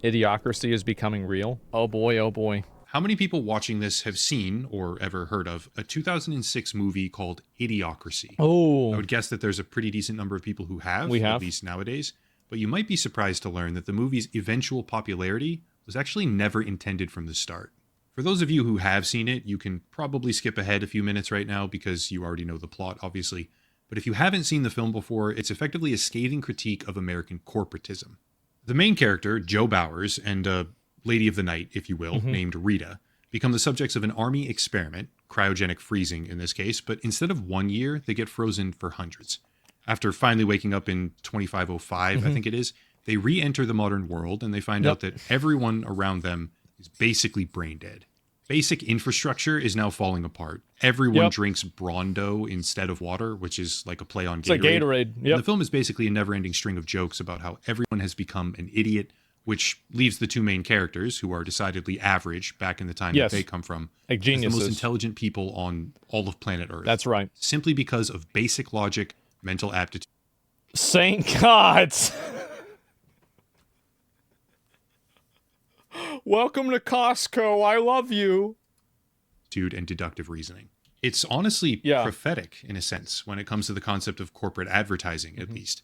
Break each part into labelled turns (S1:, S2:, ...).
S1: Idiocracy is becoming real. Oh boy, oh boy.
S2: How many people watching this have seen or ever heard of a 2006 movie called Idiocracy? I
S1: Oh,
S2: would guess that there's a pretty decent number of people who have,
S1: we
S2: at
S1: have.
S2: least nowadays. But you might be surprised to learn that the movie's eventual popularity was actually never intended from the start. For those of you who have seen it, you can probably skip ahead a few minutes right now because you already know the plot, obviously. But if you haven't seen the film before, it's effectively a scathing critique of American corporatism. The main character, Joe Bowers, and a lady of the night, if you will, named Rita, become the subjects of an army experiment, cryogenic freezing in this case, but instead of 1 year, they get frozen for hundreds. After finally waking up in 2505, I think it is, they re-enter the modern world and they find out that everyone around them is basically brain dead. Basic infrastructure is now falling apart. Everyone drinks Brondo instead of water, which is like a play on Gatorade.
S1: It's like Gatorade. Yep.
S2: And the film is basically a never-ending string of jokes about how everyone has become an idiot, which leaves the two main characters, who are decidedly average back in the time that they come from,
S1: like
S2: as
S1: geniuses.
S2: the most intelligent people on all of planet Earth.
S1: That's right.
S2: Simply because of basic logic, mental aptitude,
S1: Saint gods. Welcome to Costco. I love you.
S2: and deductive reasoning. It's honestly prophetic in a sense when it comes to the concept of corporate advertising, at least.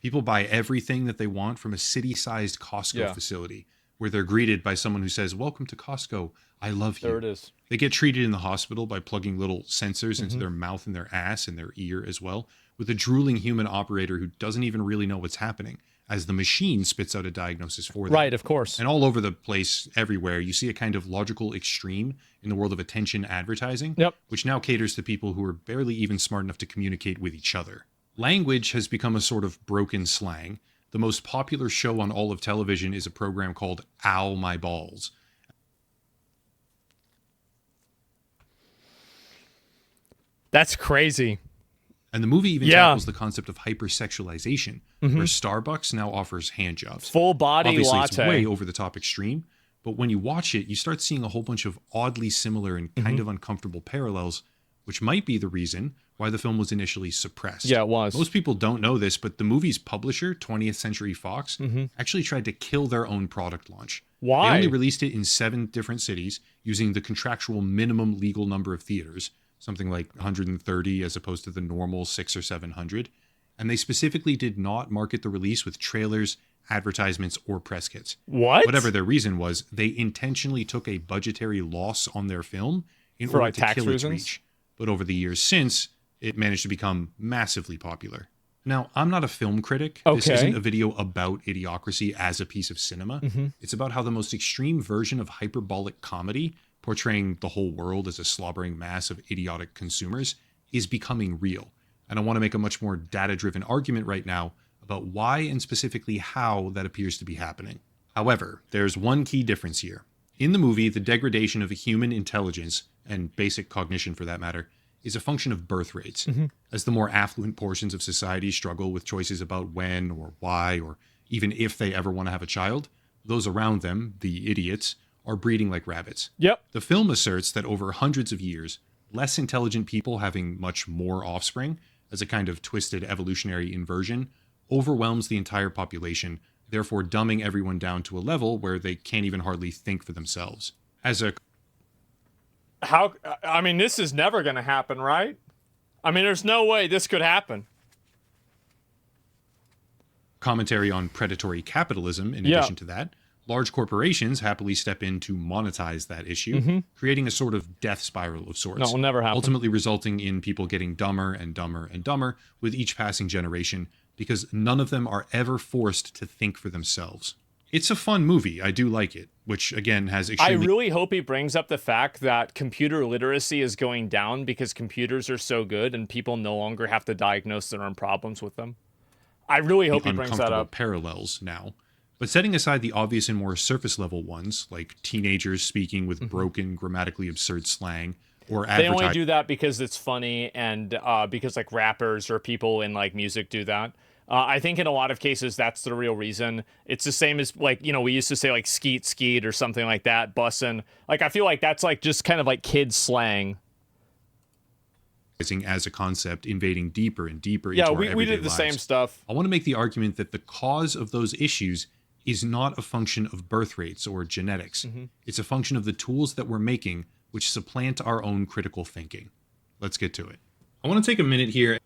S2: People buy everything that they want from a city-sized Costco facility where they're greeted by someone who says, "Welcome to Costco. I love you."
S1: There it is.
S2: They get treated in the hospital by plugging little sensors into their mouth and their ass and their ear as well, with a drooling human operator who doesn't even really know what's happening, as the machine spits out a diagnosis for them.
S1: Right, of course.
S2: And all over the place, everywhere, you see a kind of logical extreme in the world of attention advertising, which now caters to people who are barely even smart enough to communicate with each other. Language has become a sort of broken slang. The most popular show on all of television is a program called Ow My Balls.
S1: That's crazy.
S2: And the movie even tackles the concept of hypersexualization, where Starbucks now offers handjobs.
S1: Full body
S2: Obviously,
S1: latte.
S2: it's way over the top extreme, but when you watch it, you start seeing a whole bunch of oddly similar and kind of uncomfortable parallels, which might be the reason why the film was initially suppressed.
S1: Yeah, it was.
S2: Most people don't know this, but the movie's publisher, 20th Century Fox, actually tried to kill their own product launch.
S1: Why?
S2: They only released it in 7 different cities using the contractual minimum legal number of theaters, something like 130 as opposed to the normal 600 or 700. And they specifically did not market the release with trailers, advertisements, or press kits.
S1: What?
S2: Whatever their reason was, they intentionally took a budgetary loss on their film in order to kill its reach. But over the years since, it managed to become massively popular. Now, I'm not a film critic. This isn't a video about Idiocracy as a piece of cinema. It's about how the most extreme version of hyperbolic comedy, portraying the whole world as a slobbering mass of idiotic consumers, is becoming real. And I want to make a much more data-driven argument right now about why and specifically how that appears to be happening. However, there's one key difference here. In the movie, the degradation of human intelligence, and basic cognition for that matter, is a function of birth rates. As the more affluent portions of society struggle with choices about when or why or even if they ever want to have a child, those around them, the idiots, are breeding like rabbits. The film asserts that over hundreds of years, less intelligent people having much more offspring, as a kind of twisted evolutionary inversion, overwhelms the entire population, therefore dumbing everyone down to a level where they can't even hardly think for themselves. As a
S1: I mean, this is never going to happen, right? I mean, there's no way this could happen.
S2: Commentary on predatory capitalism, in addition to that, large corporations happily step in to monetize that issue, creating a sort of death spiral of sorts.
S1: No, it will never happen.
S2: Ultimately resulting in people getting dumber and dumber and dumber with each passing generation, because none of them are ever forced to think for themselves. It's a fun movie. I do like it, which again has extremely...
S1: I really hope he brings up the fact that computer literacy is going down because computers are so good and people no longer have to diagnose their own problems with them. I really hope he brings that up.
S2: Parallels now. But setting aside the obvious and more surface level ones, like teenagers speaking with broken, grammatically absurd slang, or
S1: they only do that because it's funny and because like rappers or people in like music do that. I think in a lot of cases that's the real reason. It's the same as like, you know, we used to say like skeet skeet or something like that, bussin'. Like I feel like that's like just kind of like kids slang.
S2: As a concept invading deeper and deeper into our everyday
S1: we did the
S2: lives.
S1: same stuff.
S2: I want to make the argument that the cause of those issues is not a function of birth rates or genetics. It's a function of the tools that we're making, which supplant our own critical thinking. Let's get to it. I want to take a minute here.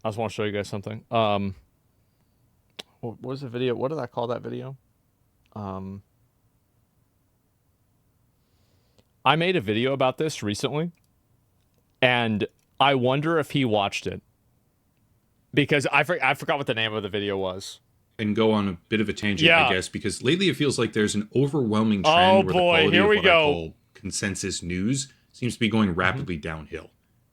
S1: I just want to show you guys something. What was the video? What did I call that video? I made a video about this recently, and I wonder if he watched it. Because I forgot what the name of the video was.
S2: And go on a bit of a tangent, I guess, because lately it feels like there's an overwhelming trend where the quality of what I call consensus news seems to be going rapidly downhill.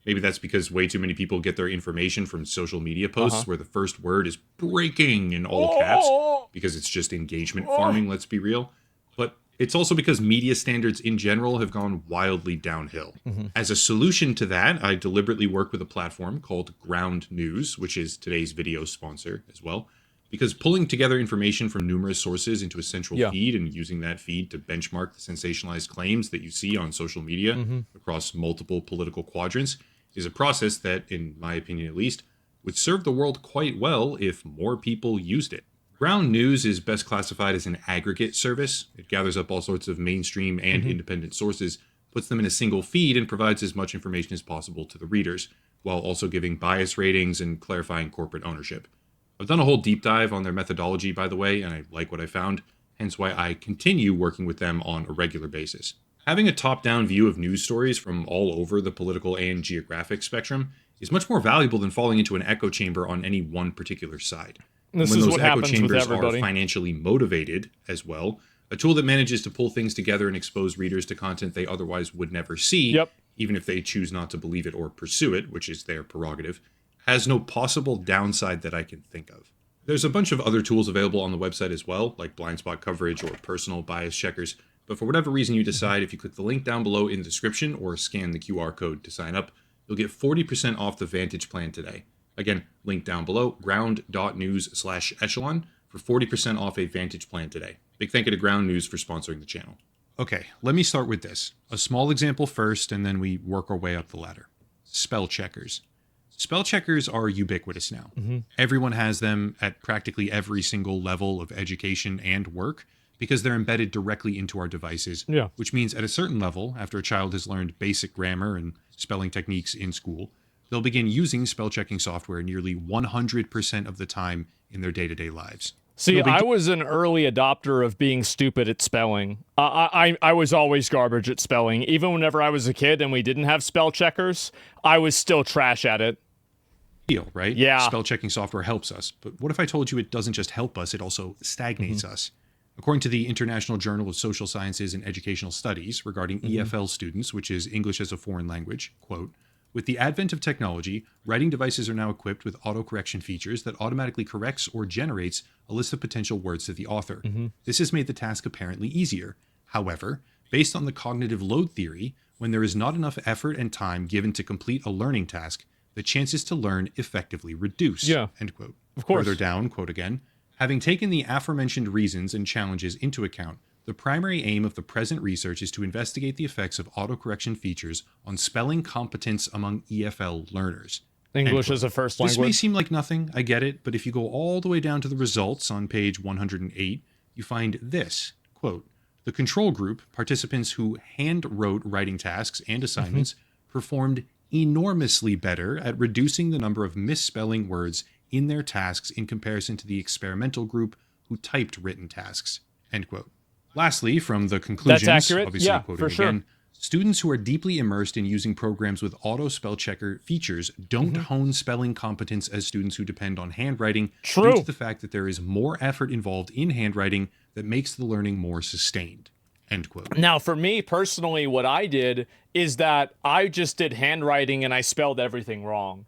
S2: Maybe that's because way too many people get their information from social media posts where the first word is breaking in all caps because it's just engagement farming, let's be real. But it's also because media standards in general have gone wildly downhill. As a solution to that, I deliberately work with a platform called Ground News, which is today's video sponsor as well. Because pulling together information from numerous sources into a central feed and using that feed to benchmark the sensationalized claims that you see on social media across multiple political quadrants is a process that, in my opinion at least, would serve the world quite well if more people used it. Ground News is best classified as an aggregate service. It gathers up all sorts of mainstream and independent sources, puts them in a single feed, and provides as much information as possible to the readers, while also giving bias ratings and clarifying corporate ownership. I've done a whole deep dive on their methodology, by the way, and I like what I found, hence why I continue working with them on a regular basis. Having a top-down view of news stories from all over the political and geographic spectrum is much more valuable than falling into an echo chamber on any one particular side.
S1: This
S2: when
S1: is
S2: those
S1: what
S2: echo
S1: happens with
S2: chambers
S1: everybody.
S2: are financially motivated as well, a tool that manages to pull things together and expose readers to content they otherwise would never see, even if they choose not to believe it or pursue it, which is their prerogative, has no possible downside that I can think of. There's a bunch of other tools available on the website as well, like blind spot coverage or personal bias checkers, but for whatever reason you decide, if you click the link down below in the description or scan the QR code to sign up, you'll get 40% off the Vantage plan today. Again, link down below, ground.news/echelon for 40% off a Vantage plan today. Big thank you to Ground News for sponsoring the channel. Okay, let me start with this. A small example first, and then we work our way up the ladder. Spell checkers. Spell checkers are ubiquitous now. Everyone has them at practically every single level of education and work because they're embedded directly into our devices, which means at a certain level, after a child has learned basic grammar and spelling techniques in school, they'll begin using spell checking software nearly 100% of the time in their day-to-day lives.
S1: See, I was an early adopter of being stupid at spelling. I was always garbage at spelling. Even whenever I was a kid and we didn't have spell checkers, I was still trash at it.
S2: Right?
S1: Yeah.
S2: Spell checking software helps us. But what if I told you it doesn't just help us, it also stagnates us? According to the International Journal of Social Sciences and Educational Studies regarding EFL students, which is English as a foreign language, quote, with the advent of technology, writing devices are now equipped with autocorrection features that automatically corrects or generates a list of potential words to the author. This has made the task apparently easier. However, based on the cognitive load theory, when there is not enough effort and time given to complete a learning task, the chances to learn effectively reduce. End quote.
S1: Of course.
S2: Further down, quote again, having taken the aforementioned reasons and challenges into account, the primary aim of the present research is to investigate the effects of autocorrection features on spelling competence among EFL learners.
S1: English as a first language.
S2: This may seem like nothing, I get it, but if you go all the way down to the results on page 108, you find this, quote, the control group, participants who hand-wrote writing tasks and assignments, performed enormously better at reducing the number of misspelling words in their tasks in comparison to the experimental group who typed written tasks, end quote. Lastly, from the conclusions,
S1: that's accurate.
S2: obviously quoting
S1: for sure.
S2: again, students who are deeply immersed in using programs with auto spell checker features don't hone spelling competence as students who depend on handwriting due to the fact that there is more effort involved in handwriting that makes the learning more sustained, end quote.
S1: Now, for me personally, what I did is that I just did handwriting and I spelled everything wrong.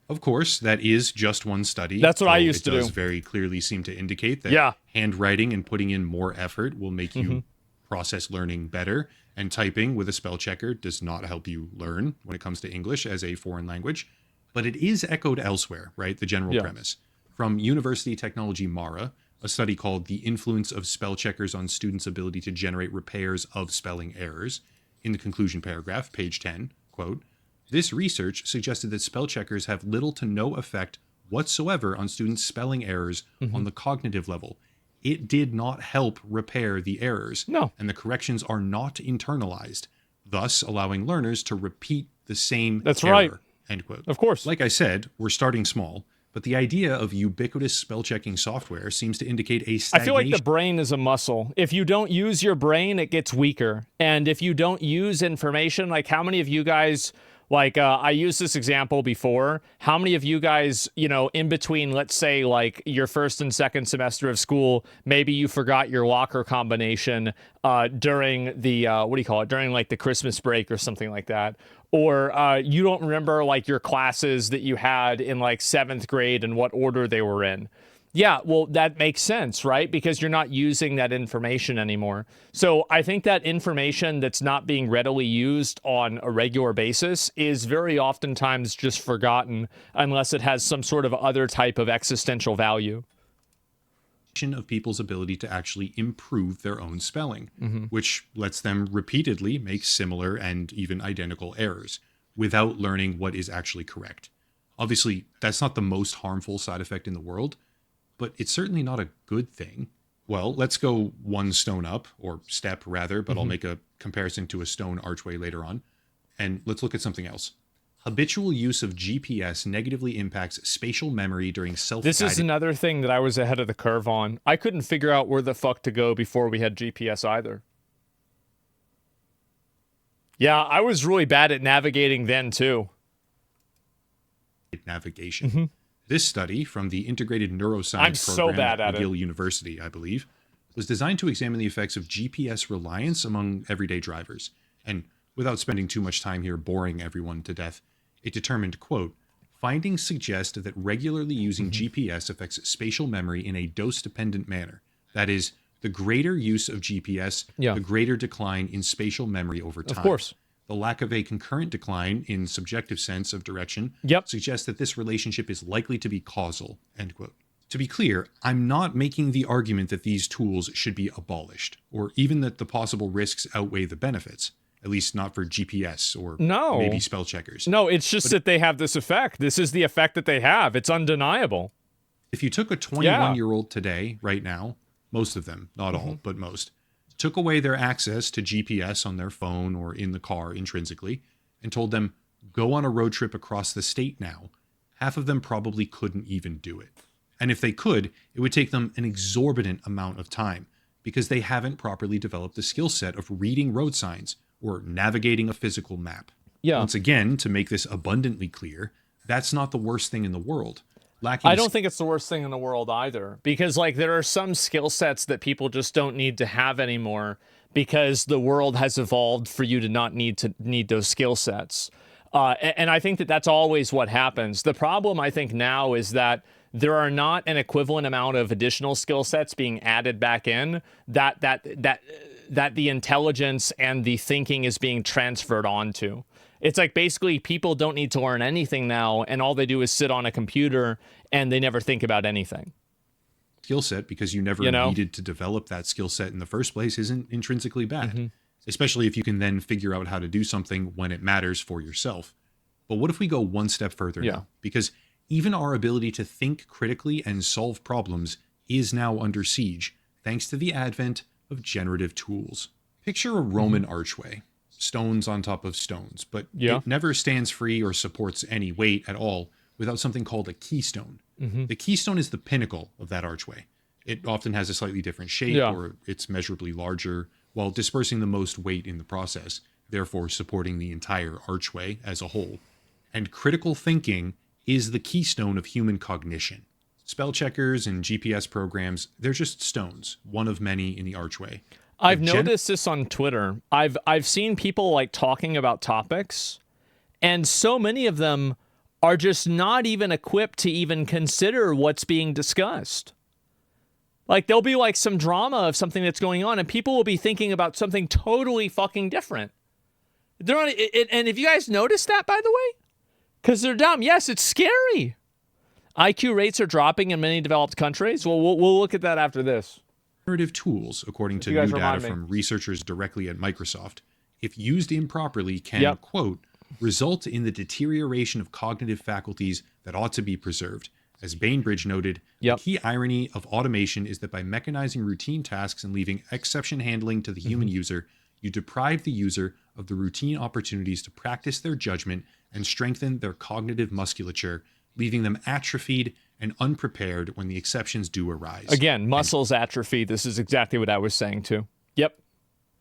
S2: Of course, that is just one study.
S1: That's what I used to do.
S2: It does very clearly seem to indicate that handwriting and putting in more effort will make you process learning better, and typing with a spell checker does not help you learn when it comes to English as a foreign language. But it is echoed elsewhere, right? The general premise. From University Technology Mara, a study called The Influence of Spell Checkers on Students' Ability to Generate Repairs of Spelling Errors. In the conclusion paragraph, page 10, quote, This research suggested that spell checkers have little to no effect whatsoever on students' spelling errors on the cognitive level. It did not help repair the errors, and the corrections are not internalized, thus allowing learners to repeat the same error.
S1: Right.
S2: End quote.
S1: Of course.
S2: Like I said, we're starting small, but the idea of ubiquitous spell-checking software seems to indicate a stagnation.
S1: I feel like the brain is a muscle. If you don't use your brain, it gets weaker. And if you don't use information, like how many of you guys... Like, I used this example before. How many of you guys, you know, in between, let's say, like, your first and second semester of school, maybe you forgot your locker combination during the, during, like, the Christmas break or something like that. Or you don't remember, like, your classes that you had in, like, 7th grade and what order they were in. Yeah, well, that makes sense, right? Because you're not using that information anymore. So I think that information that's not being readily used on a regular basis is very oftentimes just forgotten unless it has some sort of other type of existential value.
S2: Of people's ability to actually improve their own spelling, which lets them repeatedly make similar and even identical errors without learning what is actually correct. Obviously, that's not the most harmful side effect in the world, but it's certainly not a good thing. Well, let's go one stone up, or step rather, but I'll make a comparison to a stone archway later on. And let's look at something else. Habitual use of GPS negatively impacts spatial memory during self-guided...
S1: This is another thing that I was ahead of the curve on. I couldn't figure out where the fuck to go before we had GPS either. Yeah, I was really bad at navigating then, too.
S2: Navigation. This study from the Integrated Neuroscience Program at Yale University, I believe, was designed to examine the effects of GPS reliance among everyday drivers. And without spending too much time here boring everyone to death, it determined, quote, findings suggest that regularly using GPS affects spatial memory in a dose-dependent manner. That is, the greater use of GPS, the greater decline in spatial memory over time.
S1: Of course.
S2: The lack of a concurrent decline in subjective sense of direction suggests that this relationship is likely to be causal, end quote. To be clear, I'm not making the argument that these tools should be abolished, or even that the possible risks outweigh the benefits, at least not for GPS or maybe spell checkers.
S1: No, it's just that they have this effect. This is the effect that they have. It's undeniable.
S2: If you took a 21-year-old today, right now, most of them, not all, but most, took away their access to GPS on their phone or in the car intrinsically, and told them, go on a road trip across the state now, half of them probably couldn't even do it. And if they could, it would take them an exorbitant amount of time, because they haven't properly developed the skill set of reading road signs or navigating a physical map. Once again, to make this abundantly clear, that's not the worst thing in the world.
S1: I don't think it's the worst thing in the world either, because like there are some skill sets that people just don't need to have anymore because the world has evolved for you to not need those skill sets. And I think that that's always what happens. The problem I think now is that there are not an equivalent amount of additional skill sets being added back in that the intelligence and the thinking is being transferred onto. It's like basically people don't need to learn anything now, and all they do is sit on a computer and they never think about anything.
S2: Skill set, because you never needed to develop that skill set in the first place, isn't intrinsically bad, especially if you can then figure out how to do something when it matters for yourself. But what if we go one step further now? Because even our ability to think critically and solve problems is now under siege, thanks to the advent of generative tools. Picture a Roman archway. Stones on top of stones, but it never stands free or supports any weight at all without something called a keystone. The keystone is the pinnacle of that archway. It often has a slightly different shape or it's measurably larger while dispersing the most weight in the process, therefore supporting the entire archway as a whole. And critical thinking is the keystone of human cognition. Spell checkers and GPS programs, they're just stones, one of many in the archway.
S1: I've noticed this on Twitter. I've seen people like talking about topics, and so many of them are just not even equipped to even consider what's being discussed. Like there'll be like some drama of something that's going on, and people will be thinking about something totally fucking different. They're on it, and if you guys notice that, by the way, because they're dumb. Yes, it's scary. IQ rates are dropping in many developed countries. Well, we'll look at that after this.
S2: Generative tools, according to new data from researchers directly at Microsoft, if used improperly, can, quote, result in the deterioration of cognitive faculties that ought to be preserved. As Bainbridge noted, the key irony of automation is that by mechanizing routine tasks and leaving exception handling to the human user, you deprive the user of the routine opportunities to practice their judgment and strengthen their cognitive musculature, leaving them atrophied and unprepared when the exceptions do arise.
S1: Again, muscles atrophy. This is exactly what I was saying too. Yep.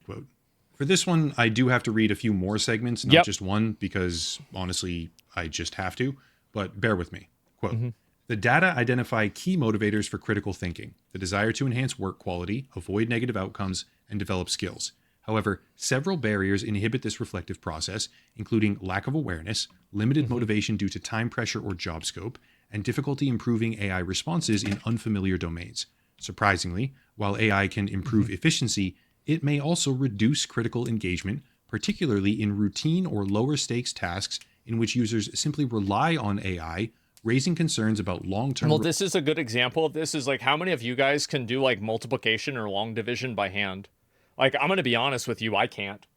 S2: Quote. For this one, I do have to read a few more segments, not just one, because honestly, I just have to, but bear with me. Quote. The data identify key motivators for critical thinking, the desire to enhance work quality, avoid negative outcomes, and develop skills. However, several barriers inhibit this reflective process, including lack of awareness, limited motivation due to time pressure or job scope, and difficulty improving AI responses in unfamiliar domains. Surprisingly, while AI can improve efficiency, it may also reduce critical engagement, particularly in routine or lower stakes tasks in which users simply rely on AI, raising concerns about long-term...
S1: Well, this is a good example of this, is like how many of you guys can do like multiplication or long division by hand? Like, I'm going to be honest with you, I can't.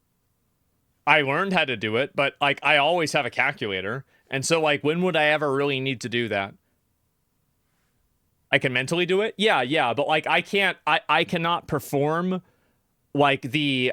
S1: I learned how to do it, but like I always have a calculator. And so like, when would I ever really need to do that? I can mentally do it? Yeah. But like, I cannot perform like the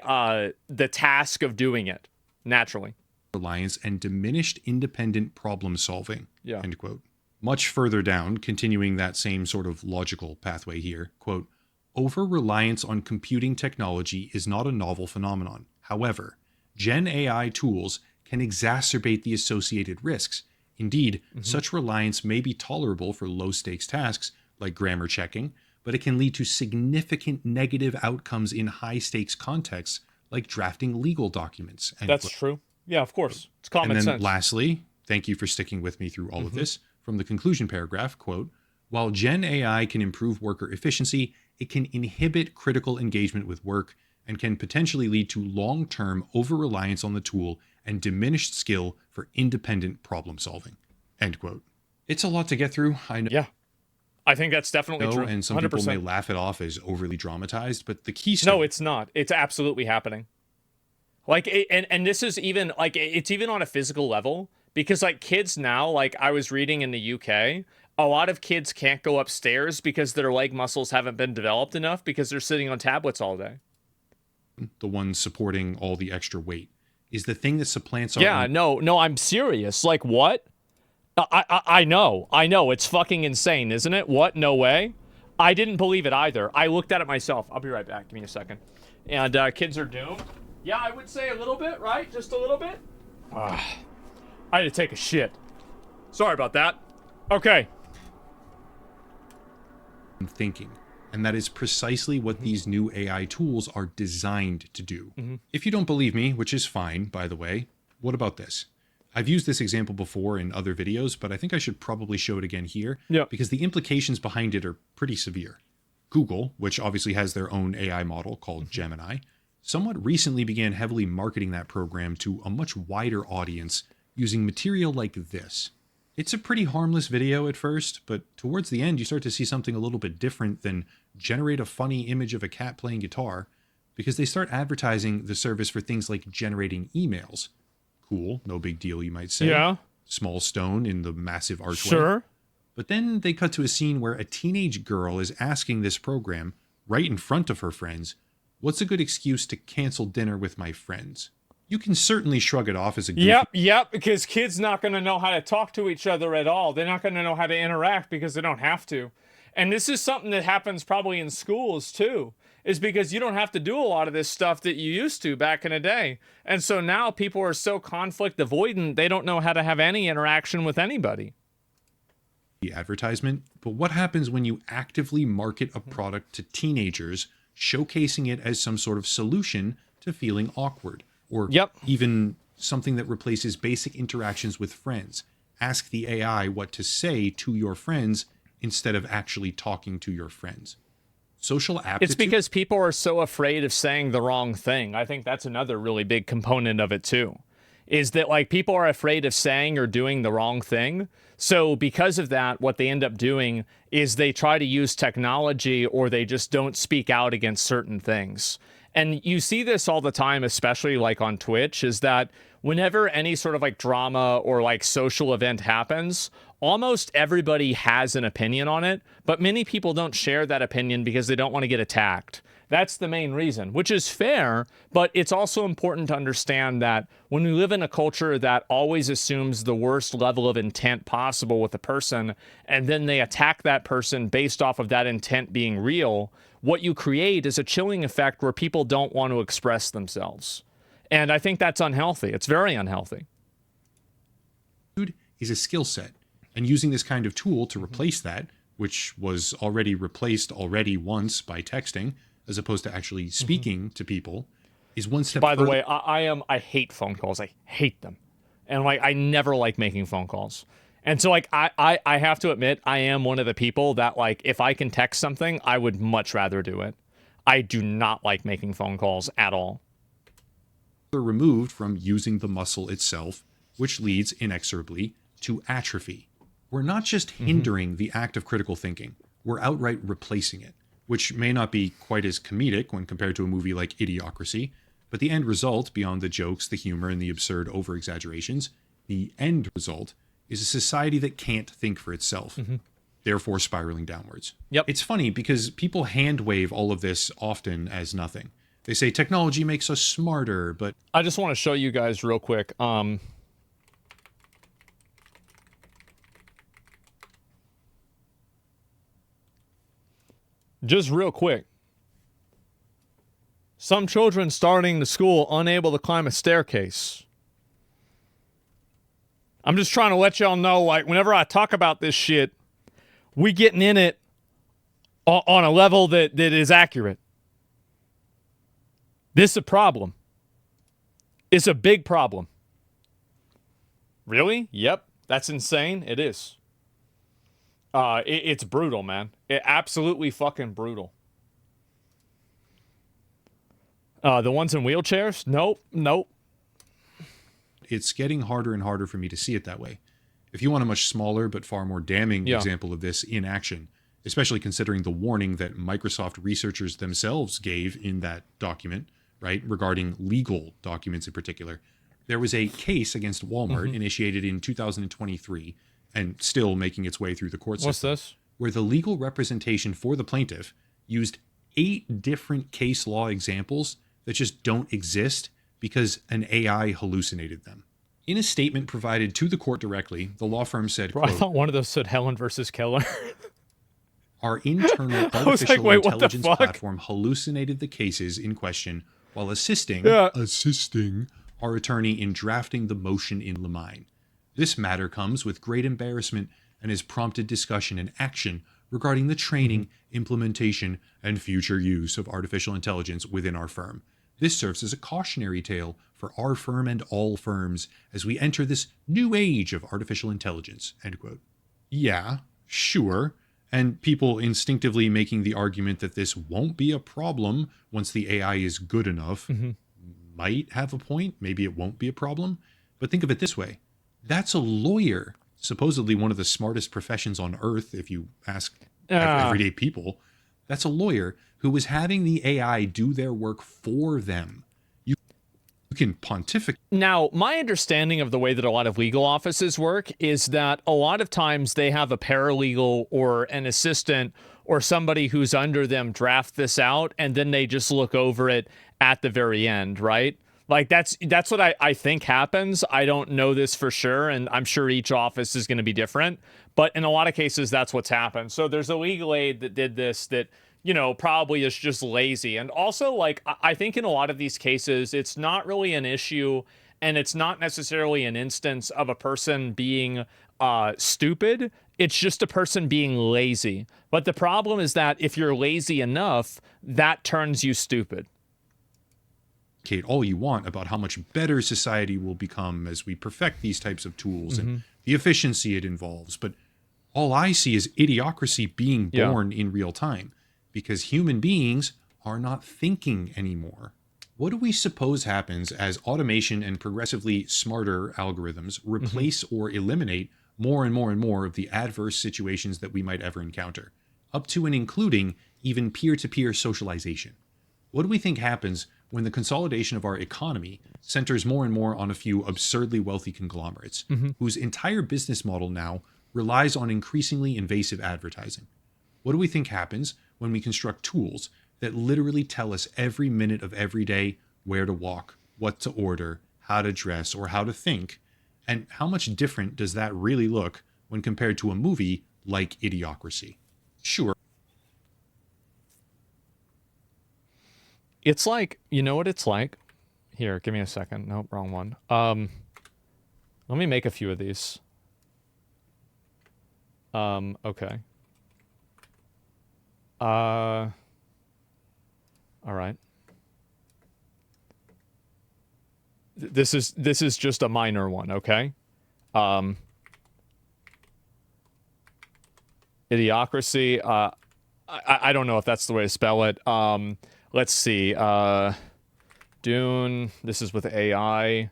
S1: task of doing it naturally.
S2: Reliance and diminished independent problem solving.
S1: Yeah.
S2: End quote. Much further down, continuing that same sort of logical pathway here, quote, over-reliance on computing technology is not a novel phenomenon. However, Gen AI tools can exacerbate the associated risks. Indeed, such reliance may be tolerable for low-stakes tasks like grammar checking, but it can lead to significant negative outcomes in high-stakes contexts like drafting legal documents.
S1: That's true. Yeah, of course. It's common sense.
S2: And then lastly, thank you for sticking with me through all of this. From the conclusion paragraph, quote, while Gen AI can improve worker efficiency, it can inhibit critical engagement with work and can potentially lead to long-term over-reliance on the tool and diminished skill for independent problem solving. End quote. It's a lot to get through, I know.
S1: Yeah. I think that's definitely true.
S2: And some
S1: 100%.
S2: people may laugh it off as overly dramatized, but the key...
S1: No, it's not. It's absolutely happening. Like, and this is even, like, it's even on a physical level, because, like, kids now, like, I was reading in the UK, a lot of kids can't go upstairs because their leg muscles haven't been developed enough because they're sitting on tablets all day.
S2: The one supporting all the extra weight is the thing that supplants our...
S1: Yeah, no, I'm serious. Like, what? I know. It's fucking insane, isn't it? What? No way? I didn't believe it either. I looked at it myself. I'll be right back. Give me a second. And kids are doomed. Yeah, I would say a little bit, right? Just a little bit. I had to take a shit. Sorry about that. Okay.
S2: Thinking. And that is precisely what these new AI tools are designed to do. If you don't believe me, which is fine, by the way, what about this? I've used this example before in other videos, but I think I should probably show it again here, because the implications behind it are pretty severe. Google, which obviously has their own AI model called Gemini, somewhat recently began heavily marketing that program to a much wider audience using material like this. It's a pretty harmless video at first, but towards the end you start to see something a little bit different than generate a funny image of a cat playing guitar, because they start advertising the service for things like generating emails. Cool, no big deal, you might say.
S1: Yeah.
S2: Small stone in the massive archway.
S1: Sure.
S2: But then they cut to a scene where a teenage girl is asking this program, right in front of her friends, what's a good excuse to cancel dinner with my friends? You can certainly shrug it off as a goofy...
S1: Yep, because kids not going to know how to talk to each other at all. They're not going to know how to interact because they don't have to. And this is something that happens probably in schools too, is because you don't have to do a lot of this stuff that you used to back in the day. And so now people are so conflict avoidant, they don't know how to have any interaction with anybody.
S2: The advertisement, but what happens when you actively market a product to teenagers, showcasing it as some sort of solution to feeling awkward, or even something that replaces basic interactions with friends? Ask the AI what to say to your friends instead of actually talking to your friends. Social aptitude.
S1: It's because people are so afraid of saying the wrong thing. I think that's another really big component of it too, is that like people are afraid of saying or doing the wrong thing. So because of that, what they end up doing is they try to use technology, or they just don't speak out against certain things. And you see this all the time, especially like on Twitch, is that whenever any sort of like drama or like social event happens, almost everybody has an opinion on it, but many people don't share that opinion because they don't want to get attacked. That's the main reason, which is fair, but it's also important to understand that when we live in a culture that always assumes the worst level of intent possible with a person, and then they attack that person based off of that intent being real, what you create is a chilling effect where people don't want to express themselves. And I think that's unhealthy. It's very unhealthy.
S2: Is a skill set. And using this kind of tool to replace that, which was already replaced once by texting, as opposed to actually speaking to people, is one step
S1: further. By the way, I hate phone calls. I hate them. And like, I never like making phone calls. And so like, I have to admit, I am one of the people that like, if I can text something, I would much rather do it. I do not like making phone calls at all.
S2: They're removed from using the muscle itself, which leads inexorably to atrophy. We're not just hindering the act of critical thinking, we're outright replacing it, which may not be quite as comedic when compared to a movie like Idiocracy, but the end result, beyond the jokes, the humor, and the absurd over-exaggerations, the end result is a society that can't think for itself, therefore spiraling downwards.
S1: Yep.
S2: It's funny because people hand-wave all of this often as nothing. They say technology makes us smarter, but...
S1: I just want to show you guys real quick. Just real quick. Some children starting the school unable to climb a staircase. I'm just trying to let y'all know, like, whenever I talk about this shit, we getting in it on a level that is accurate. This is a problem. It's a big problem. Really? Yep. That's insane. It is. It's brutal, man. It absolutely fucking brutal. The ones in wheelchairs? Nope.
S2: It's getting harder and harder for me to see it that way. If you want a much smaller but far more damning example of this in action, especially considering the warning that Microsoft researchers themselves gave in that document, right, regarding legal documents in particular, there was a case against Walmart initiated in 2023 and still making its way through the court system.
S1: What's this?
S2: Where the legal representation for the plaintiff used 8 different case law examples that just don't exist because an AI hallucinated them. In a statement provided to the court directly, the law firm said,
S1: Bro, quote, I thought one of those said Helen versus Keller.
S2: Our internal artificial intelligence platform hallucinated the cases in question while assisting our attorney in drafting the motion in limine. This matter comes with great embarrassment and has prompted discussion and action regarding the training, implementation, and future use of artificial intelligence within our firm. This serves as a cautionary tale for our firm and all firms as we enter this new age of artificial intelligence, end quote. Yeah, sure. And people instinctively making the argument that this won't be a problem once the AI is good enough might have a point. Maybe it won't be a problem. But think of it this way. That's a lawyer, supposedly one of the smartest professions on earth, if you ask everyday people. That's a lawyer who was having the AI do their work for them. You can pontificate.
S1: Now, my understanding of the way that a lot of legal offices work is that a lot of times they have a paralegal or an assistant or somebody who's under them draft this out, and then they just look over it at the very end, right? Like, that's what I think happens. I don't know this for sure, and I'm sure each office is going to be different. But in a lot of cases, that's what's happened. So there's a legal aid that did this that, you know, probably is just lazy. And also, like, I think in a lot of these cases, it's not really an issue, and it's not necessarily an instance of a person being stupid. It's just a person being lazy. But the problem is that if you're lazy enough, that turns you stupid.
S2: All you want about how much better society will become as we perfect these types of tools and the efficiency it involves. But all I see is idiocracy being born in real time because human beings are not thinking anymore. What do we suppose happens as automation and progressively smarter algorithms replace or eliminate more and more and more of the adverse situations that we might ever encounter, up to and including even peer-to-peer socialization? What do we think happens when the consolidation of our economy centers more and more on a few absurdly wealthy conglomerates whose entire business model now relies on increasingly invasive advertising. What do we think happens when we construct tools that literally tell us every minute of every day where to walk, what to order, how to dress, or how to think? And how much different does that really look when compared to a movie like Idiocracy? Sure.
S1: It's like, you know what it's like? Here, give me a second. Nope, wrong one. Let me make a few of these. Okay. All right. This is just a minor one, okay? Idiocracy. I don't know if that's the way to spell it. Let's see. Dune. This is with AI.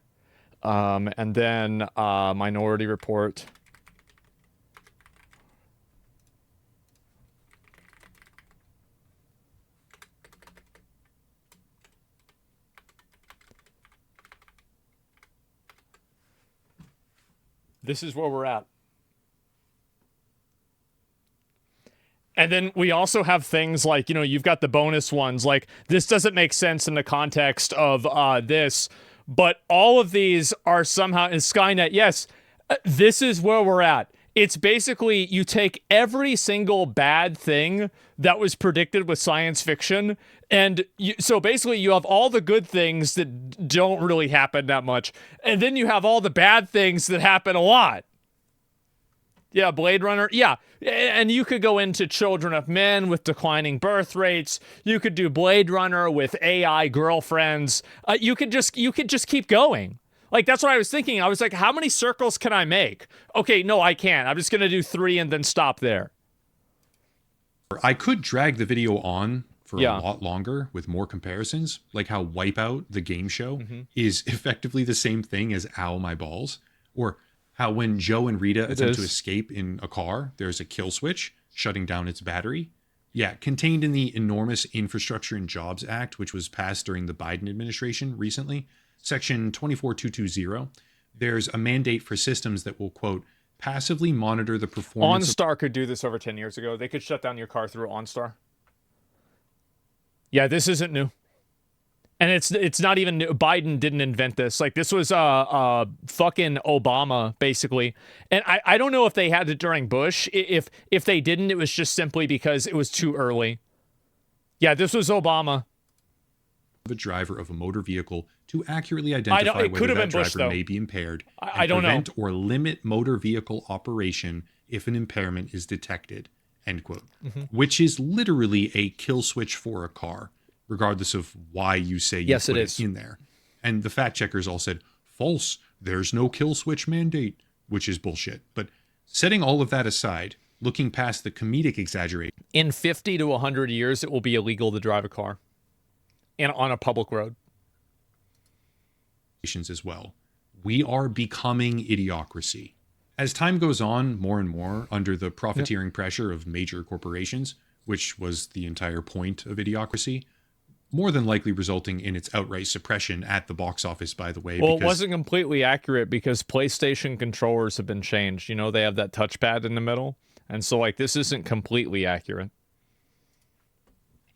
S1: And then Minority Report. This is where we're at. And then we also have things like, you know, you've got the bonus ones, like this doesn't make sense in the context of this, but all of these are somehow in Skynet. Yes, this is where we're at. It's basically you take every single bad thing that was predicted with science fiction, and so basically you have all the good things that don't really happen that much, and then you have all the bad things that happen a lot. Yeah, Blade Runner. Yeah, and you could go into Children of Men with declining birth rates. You could do Blade Runner with AI girlfriends. You could just keep going. Like, that's what I was thinking. I was like, how many circles can I make? Okay, no, I can't. I'm just going to do 3 and then stop there.
S2: I could drag the video on for a lot longer with more comparisons, like how Wipeout, the game show, is effectively the same thing as Ow My Balls, or how when Joe and Rita attempt to escape in a car, there's a kill switch shutting down its battery. Yeah, contained in the enormous Infrastructure and Jobs Act, which was passed during the Biden administration recently, Section 24220, there's a mandate for systems that will, quote, passively monitor the performance.
S1: OnStar could do this over 10 years ago. They could shut down your car through OnStar. Yeah, this isn't new. And it's not even new. Biden didn't invent this. Like, this was fucking Obama, basically. And I don't know if they had it during Bush. If they didn't, it was just simply because it was too early. Yeah, this was Obama.
S2: A driver of a motor vehicle to accurately identify whether that driver may be impaired and prevent or limit motor vehicle operation if an impairment is detected, end quote. Which is literally a kill switch for a car, regardless of why you say you put it in there. And the fact checkers all said, false, there's no kill switch mandate, which is bullshit. But setting all of that aside, looking past the comedic exaggeration.
S1: In 50 to 100 years, it will be illegal to drive a car and on a public road.
S2: As well. We are becoming Idiocracy. As time goes on, more and more, under the profiteering pressure of major corporations, which was the entire point of Idiocracy, more than likely resulting in its outright suppression at the box office, by the way.
S1: Well, it wasn't completely accurate because PlayStation controllers have been changed. You know, they have that touchpad in the middle. And so, like, this isn't completely accurate.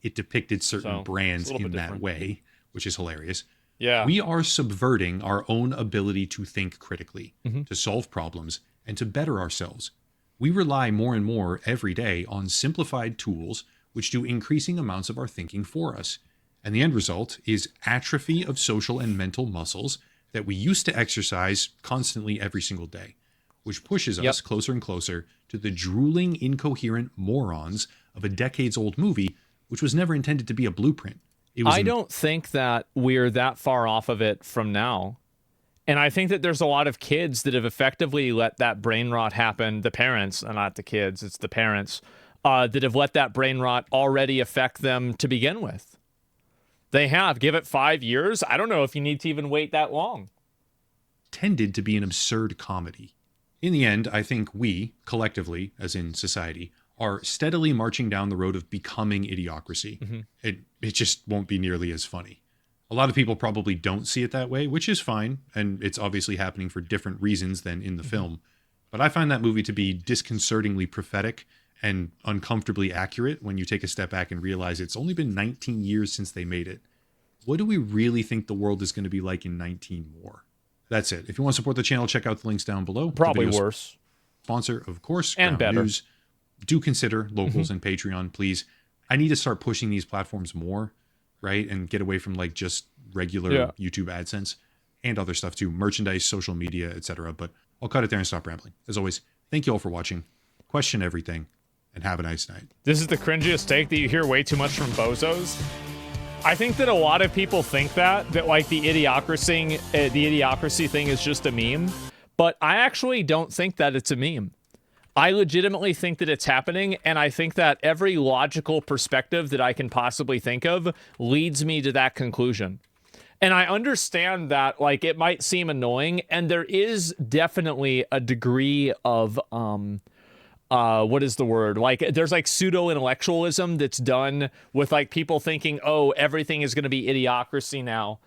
S2: It depicted certain brands in that way, which is hilarious.
S1: Yeah.
S2: We are subverting our own ability to think critically, to solve problems, and to better ourselves. We rely more and more every day on simplified tools which do increasing amounts of our thinking for us. And the end result is atrophy of social and mental muscles that we used to exercise constantly every single day, which pushes us closer and closer to the drooling, incoherent morons of a decades-old movie, which was never intended to be a blueprint.
S1: I don't think that we're that far off of it from now. And I think that there's a lot of kids that have effectively let that brain rot happen. The parents, not the kids, it's the parents, that have let that brain rot already affect them to begin with. They have. Give it 5 years. I don't know if you need to even wait that long.
S2: Tended to be an absurd comedy. In the end, I think we, collectively, as in society, are steadily marching down the road of becoming Idiocracy. It just won't be nearly as funny. A lot of people probably don't see it that way, which is fine, and it's obviously happening for different reasons than in the film. But I find that movie to be disconcertingly prophetic and uncomfortably accurate when you take a step back and realize it's only been 19 years since they made it. What do we really think the world is going to be like in 19 more? That's it. If you want to support the channel, check out the links down below.
S1: Probably worse.
S2: Sponsor, of course,
S1: and
S2: Ground
S1: better.
S2: News. Do consider locals and Patreon, please. I need to start pushing these platforms more, right? And get away from like just regular YouTube AdSense and other stuff too, merchandise, social media, etc. But I'll cut it there and stop rambling. As always, thank you all for watching. Question everything, and have a nice night.
S1: This is the cringiest take that you hear way too much from bozos. I think that a lot of people think that like the idiocracy thing is just a meme, but I actually don't think that it's a meme. I legitimately think that it's happening, and I think that every logical perspective that I can possibly think of leads me to that conclusion. And I understand that, like, it might seem annoying, and there is definitely a degree of, what is the word? Like, there's, like, pseudo-intellectualism that's done with, like, people thinking, oh, everything is going to be idiocracy now.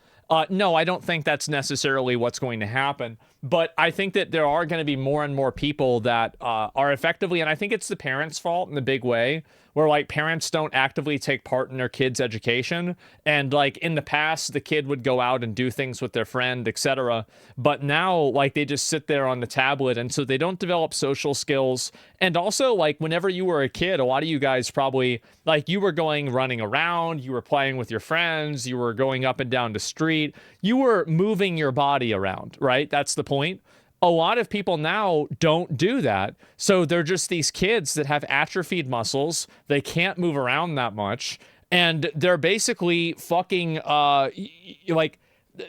S1: No, I don't think that's necessarily what's going to happen. But I think that there are going to be more and more people that are effectively, and I think it's the parents' fault in the big way, where like parents don't actively take part in their kids' education. And like in the past, the kid would go out and do things with their friend, etc. But now like they just sit there on the tablet, and so they don't develop social skills. And also like whenever you were a kid, a lot of you guys probably like you were running around, you were playing with your friends, you were going up and down the street, you were moving your body around, right? That's the point. A lot of people now don't do that. So they're just these kids that have atrophied muscles. They can't move around that much. And they're basically fucking, like,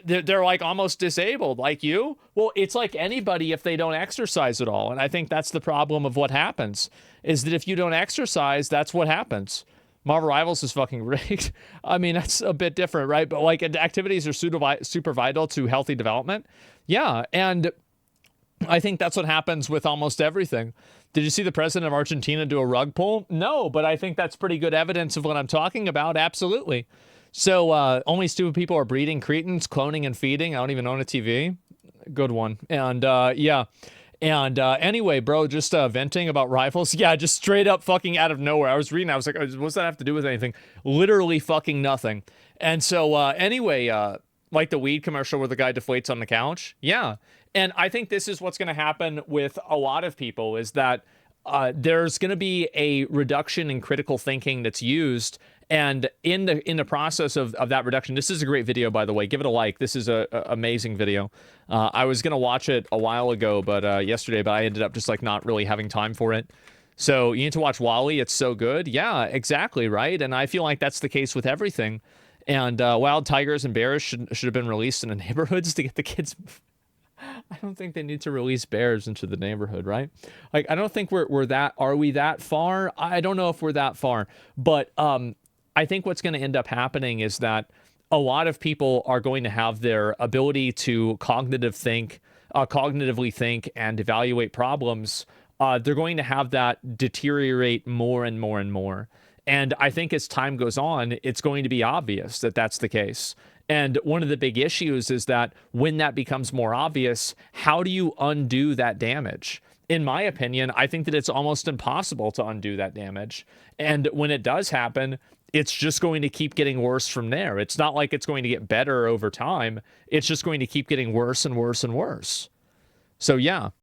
S1: they're like almost disabled, like you. Well, it's like anybody if they don't exercise at all. And I think that's the problem of what happens, is that if you don't exercise, that's what happens. Marvel Rivals is fucking rigged. I mean, that's a bit different, right? But like activities are super vital to healthy development. Yeah, and I think that's what happens with almost everything. Did you see the president of Argentina do a rug pull? No, but I think that's pretty good evidence of what I'm talking about. Absolutely. So only stupid people are breeding cretins, cloning and feeding. I don't even own a TV. Good one. And yeah. And anyway, bro, just venting about rivals. Yeah, just straight up fucking out of nowhere. I was reading, I was like, what's that have to do with anything? Literally fucking nothing. And so anyway, like the weed commercial where the guy deflates on the couch. Yeah. And I think this is what's going to happen with a lot of people, is that there's going to be a reduction in critical thinking that's used. And in the process of that reduction, this is a great video, by the way. Give it a like. This is a amazing video. I was going to watch it a while ago, but yesterday, but I ended up just like not really having time for it. So you need to watch Wall-E. It's so good. Yeah, exactly, right? And I feel like that's the case with everything. And wild tigers and bears should have been released in the neighborhoods to get the kids... I don't think they need to release bears into the neighborhood, right? Like, I don't think we're that... Are we that far? I don't know if we're that far. But I think what's going to end up happening is that a lot of people are going to have their ability to cognitively think and evaluate problems. They're going to have that deteriorate more and more and more. And I think as time goes on, it's going to be obvious that that's the case. And one of the big issues is that when that becomes more obvious, how do you undo that damage? In my opinion, I think that it's almost impossible to undo that damage. And when it does happen, it's just going to keep getting worse from there. It's not like it's going to get better over time. It's just going to keep getting worse and worse and worse. So yeah,